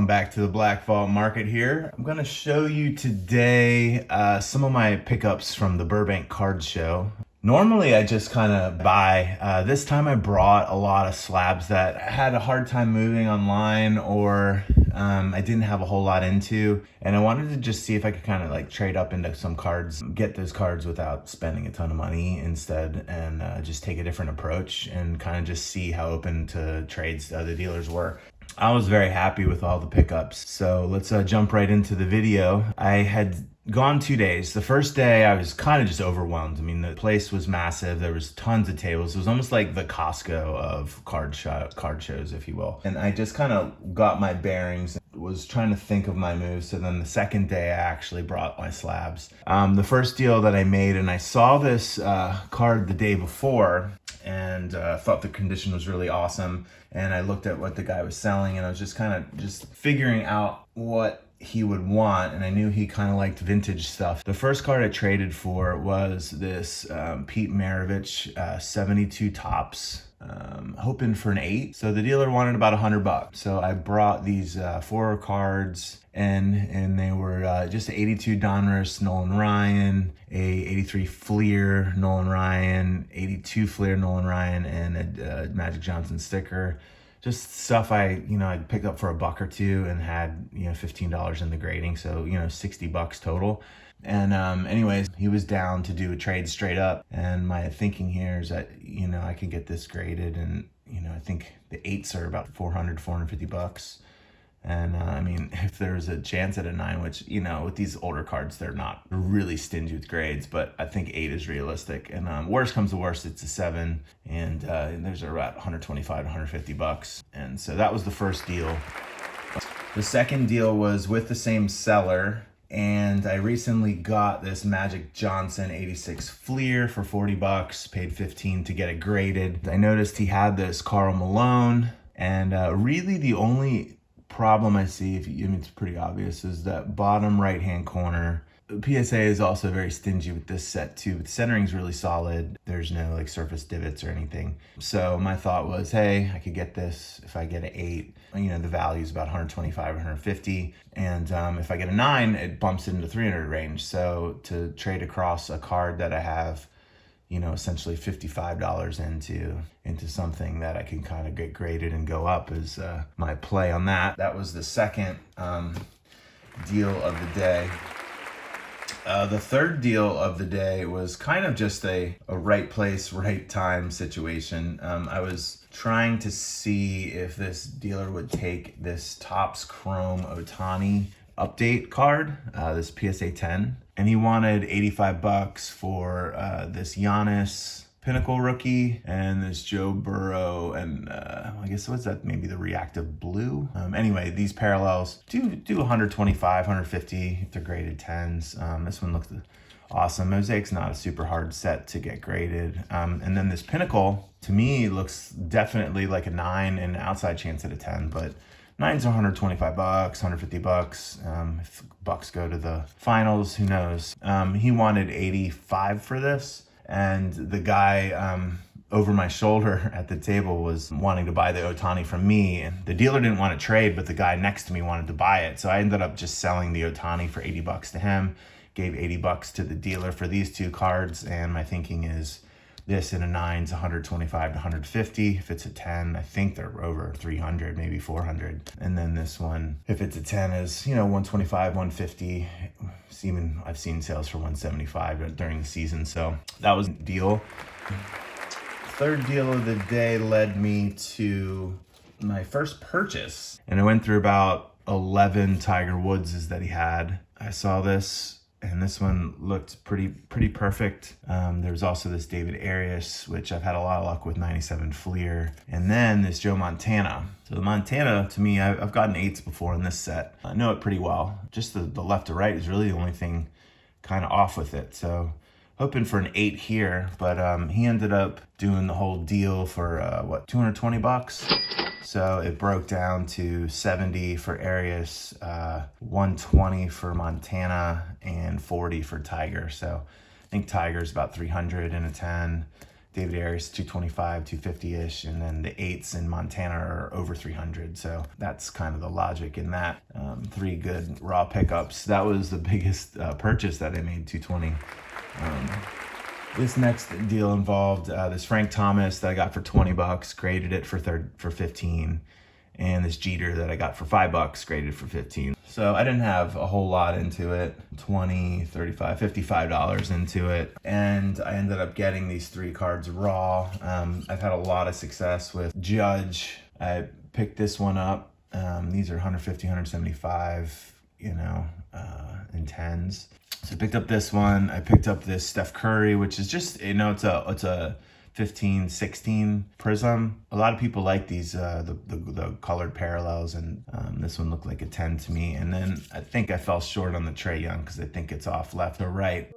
welcome back to the Black Vault Market here. I'm going to show you today some of my pickups from the Burbank Card Show. Normally I just kind of buy. This time I brought a lot of slabs that I had a hard time moving online, or I didn't have a whole lot into, and I wanted to just see if I could kind of like trade up into some cards, get those cards without spending a ton of money instead, and just take a different approach and kind of just see how open to trades the other dealers were. I was very happy with all the pickups. So let's jump right into the video. I had gone 2 days. The first day I was kind of just overwhelmed. I mean, the place was massive. There was tons of tables. It was almost like the Costco of card shows, if you will. And I just kind of got my bearings, was trying to think of my moves. So then the second day I actually brought my slabs. The first deal that I made, and I saw this card the day before, and thought the condition was really awesome. And I looked at what the guy was selling, and I was just kind of just figuring out what he would want, and I knew he kind of liked vintage stuff. The first card I traded for was this Pete Maravich 72 tops, hoping for an 8. So the dealer wanted about $100. So I brought these 4 cards, and they were just an 82 Donruss Nolan Ryan, a 83 Fleer Nolan Ryan, 82 Fleer Nolan Ryan, and a Magic Johnson sticker. Just stuff I'd picked up for $1 or $2 and had, $15 in the grading. So, $60 total. And anyways, he was down to do a trade straight up. And my thinking here is that, I could get this graded, and, I think the 8s are about $450. And I mean, if there's a chance at a 9, which, with these older cards, they're not really stingy with grades, but I think 8 is realistic. And worst comes to worst, it's a 7, and there's about $125 to $150. And so that was the first deal. The second deal was with the same seller, and I recently got this Magic Johnson 86 Fleer for $40, paid $15 to get it graded. I noticed he had this Karl Malone, and really the only problem I see, it's pretty obvious, is that bottom right hand corner. PSA is also very stingy with this set too, but the centering's really solid. There's no like surface divots or anything. So my thought was, hey, I could get this if I get an 8. The value is about 125, 150, and if I get a 9, it bumps it into 300 range. So to trade across a card that I have, essentially $55 into something that I can kind of get graded and go up is my play on that. That was the second deal of the day. The third deal of the day was kind of just a right place, right time situation. I was trying to see if this dealer would take this Topps Chrome Ohtani update card, this PSA 10, and he wanted $85 for this Giannis Pinnacle rookie and this Joe Burrow, and I guess what's that, maybe the reactive blue. Anyway, these parallels do 125, 150 if they're graded 10s. This one looked awesome. Mosaic's not a super hard set to get graded, and then this Pinnacle to me looks definitely like a 9 and outside chance at a 10, but 9s are $125, $150. If Bucks go to the finals, who knows? He wanted $85 for this, and the guy over my shoulder at the table was wanting to buy the Ohtani from me. And the dealer didn't want to trade, but the guy next to me wanted to buy it. So I ended up just selling the Ohtani for $80 to him, gave $80 to the dealer for these 2 cards, and my thinking is this in a 9's 125 to 150. If it's a 10, I think they're over 300, maybe 400. And then this one, if it's a 10, is 125, 150. I've seen sales for 175 during the season. So that was a deal. Third deal of the day led me to my first purchase, and I went through about 11 Tiger Woodses that he had. I saw this, and this one looked pretty perfect. There's also this David Arias, which I've had a lot of luck with, 97 Fleer. And then this Joe Montana. So the Montana, to me, I've gotten 8s before in this set. I know it pretty well. Just the left to right is really the only thing kind of off with it. So hoping for an 8 here, but he ended up doing the whole deal for $220. So it broke down to 70 for Arias, 120 for Montana, and 40 for Tiger. So I think Tiger's about 300 in a 10. David Ayres 225, 250-ish, and then the 8s in Montana are over 300. So that's kind of the logic in that. 3 good raw pickups. That was the biggest purchase that I made, 220. This next deal involved this Frank Thomas that I got for $20, graded it for 15, and this Jeter that I got for $5, graded for 15. So I didn't have a whole lot into it, $20, $35, $55 into it, and I ended up getting these 3 cards raw. I've had a lot of success with Judge. I picked this one up. These are 150, 175, in 10s. So I picked up this one. I picked up this Steph Curry, which is just, it's a 15, 16 prism. A lot of people like these, the colored parallels, and this one looked like a 10 to me. And then I think I fell short on the Trae Young because I think it's off left or right.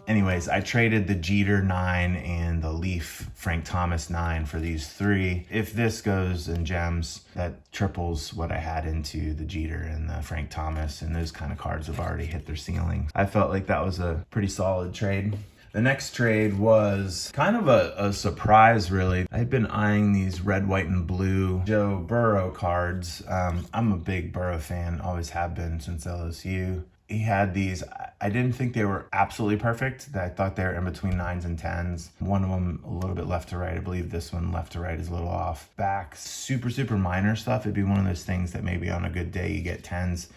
Anyways, I traded the Jeter 9 and the Leaf Frank Thomas 9 for these 3. If this goes in gems, that triples what I had into the Jeter and the Frank Thomas, and those kind of cards have already hit their ceiling. I felt like that was a pretty solid trade. The next trade was kind of a surprise, really. I've been eyeing these red, white, and blue Joe Burrow cards. I'm a big Burrow fan, always have been since LSU. He had these, I didn't think they were absolutely perfect. I thought they were in between 9s and 10s. One of them a little bit left to right. I believe this one left to right is a little off. Back, super, super minor stuff. It'd be one of those things that maybe on a good day you get 10s.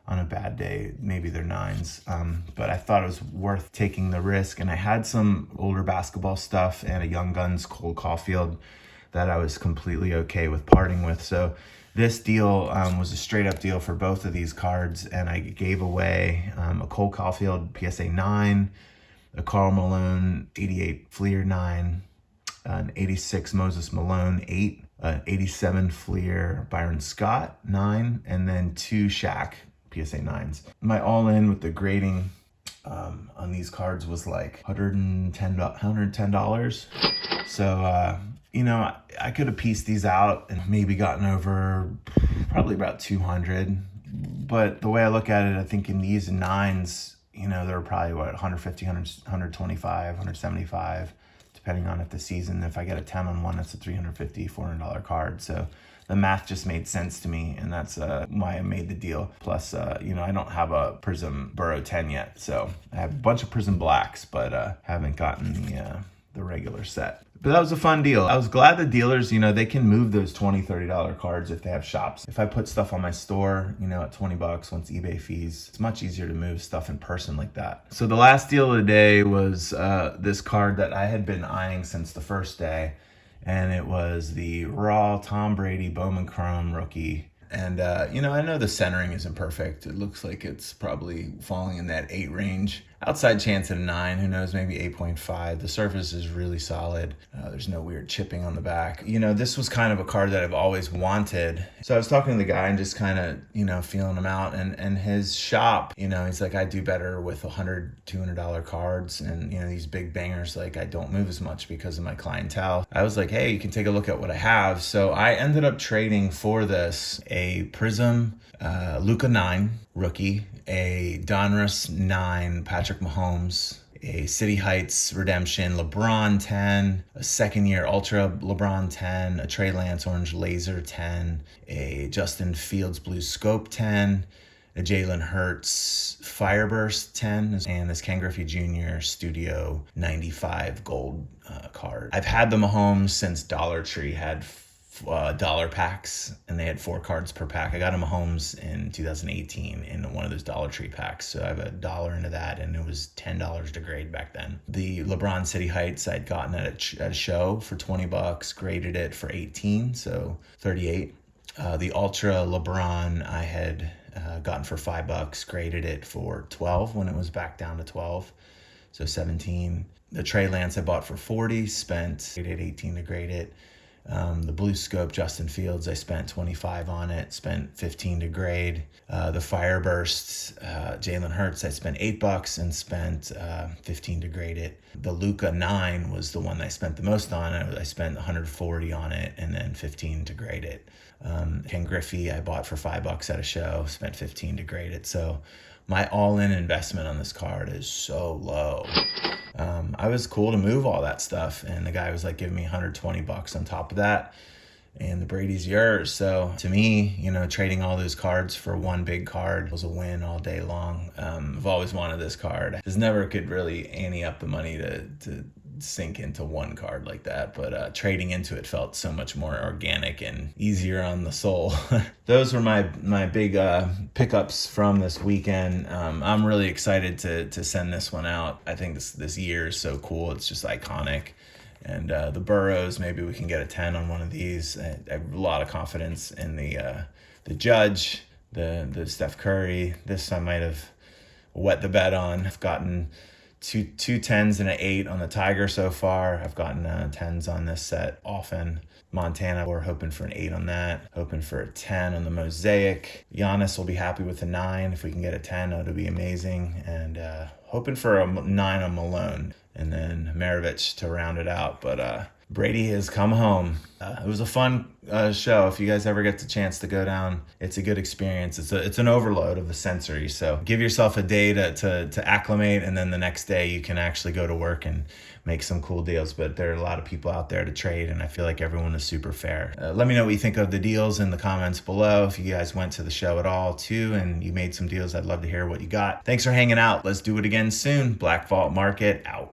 On a bad day, maybe they're 9s. But I thought it was worth taking the risk. And I had some older basketball stuff and a Young Guns Cole Caulfield that I was completely okay with parting with. So this deal was a straight up deal for both of these cards. And I gave away a Cole Caulfield PSA 9, a Karl Malone 88 Fleer 9, an 86 Moses Malone 8, an 87 Fleer Byron Scott 9, and then 2 Shaq PSA 9s. My all-in with the grading on these cards was like $110. So, I could have pieced these out and maybe gotten over probably about 200. But the way I look at it, I think in these 9s, they're probably 150, 125, 175, depending on if if I get a 10 on one, that's a $350, $400 card. So the math just made sense to me, and that's why I made the deal. Plus, I don't have a Prism Burrow 10 yet, so I have a bunch of Prism Blacks, but haven't gotten the regular set. But that was a fun deal. I was glad the dealers, they can move those $20, $30 cards if they have shops. If I put stuff on my store, at $20, once eBay fees, it's much easier to move stuff in person like that. So the last deal of the day was this card that I had been eyeing since the first day. And it was the raw Tom Brady Bowman Chrome rookie. And, I know the centering isn't perfect. It looks like it's probably falling in that 8 range. Outside chance at a 9, who knows, maybe 8.5. The surface is really solid. There's no weird chipping on the back. This was kind of a card that I've always wanted. So I was talking to the guy and just kind of, feeling him out. And his shop, he's like, I do better with $100, $200 cards. And, these big bangers, like I don't move as much because of my clientele. I was like, hey, you can take a look at what I have. So I ended up trading for this a Prism Luka 9 rookie, a Donruss 9 Patrick Mahomes, a City Heights Redemption LeBron 10, a second year Ultra LeBron 10, a Trey Lance Orange Laser 10, a Justin Fields Blue Scope 10, a Jalen Hurts Fireburst 10, and this Ken Griffey Jr. Studio 95 gold card. I've had the Mahomes since Dollar Tree had dollar packs, and they had 4 cards per pack. I got a Mahomes in 2018 in one of those Dollar Tree packs, so I have $1 into that, and it was $10 to grade back then. The LeBron City Heights I'd gotten at a show for $20, graded it for 18, so 38. The Ultra LeBron I had gotten for $5, graded it for 12 when it was back down to 12, so 17. The Trey Lance I bought for 40, graded 18 to grade it. The Blue Scope Justin Fields, I spent 25 on it, spent 15 to grade. The Fireburst Jalen Hurts, I spent $8 and spent 15 to grade it. The Luka 9 was the one I spent the most on. I spent 140 on it and then 15 to grade it. Ken Griffey I bought for $5 at a show, spent 15 to grade it. So my all-in investment on this card is so low. I was cool to move all that stuff, and the guy was like giving me $120 on top of that, and the Brady's yours. So to me, trading all those cards for one big card was a win all day long. I've always wanted this card. Just never could really ante up the money to sink into one card like that, but trading into it felt so much more organic and easier on the soul. Those were my big pickups from this weekend. I'm really excited to send this one out. I think this year is so cool. It's just iconic. And the Burrows, maybe we can get a 10 on one of these. I have a lot of confidence in the Judge, the Steph Curry. This I might have wet the bet on. I've gotten two 10s and an 8 on the Tiger so far. I've gotten 10s on this set often. Montana, we're hoping for an 8 on that. Hoping for a 10 on the Mosaic. Giannis will be happy with a 9. If we can get a 10, that'll be amazing. And hoping for a 9 on Malone. And then Maravich to round it out. But Brady has come home. It was a fun show. If you guys ever get the chance to go down, it's a good experience. It's an overload of the sensory. So give yourself a day to acclimate, and then the next day you can actually go to work and make some cool deals. But there are a lot of people out there to trade, and I feel like everyone is super fair. Let me know what you think of the deals in the comments below. If you guys went to the show at all too and you made some deals, I'd love to hear what you got. Thanks for hanging out. Let's do it again soon. Black Vault Market out.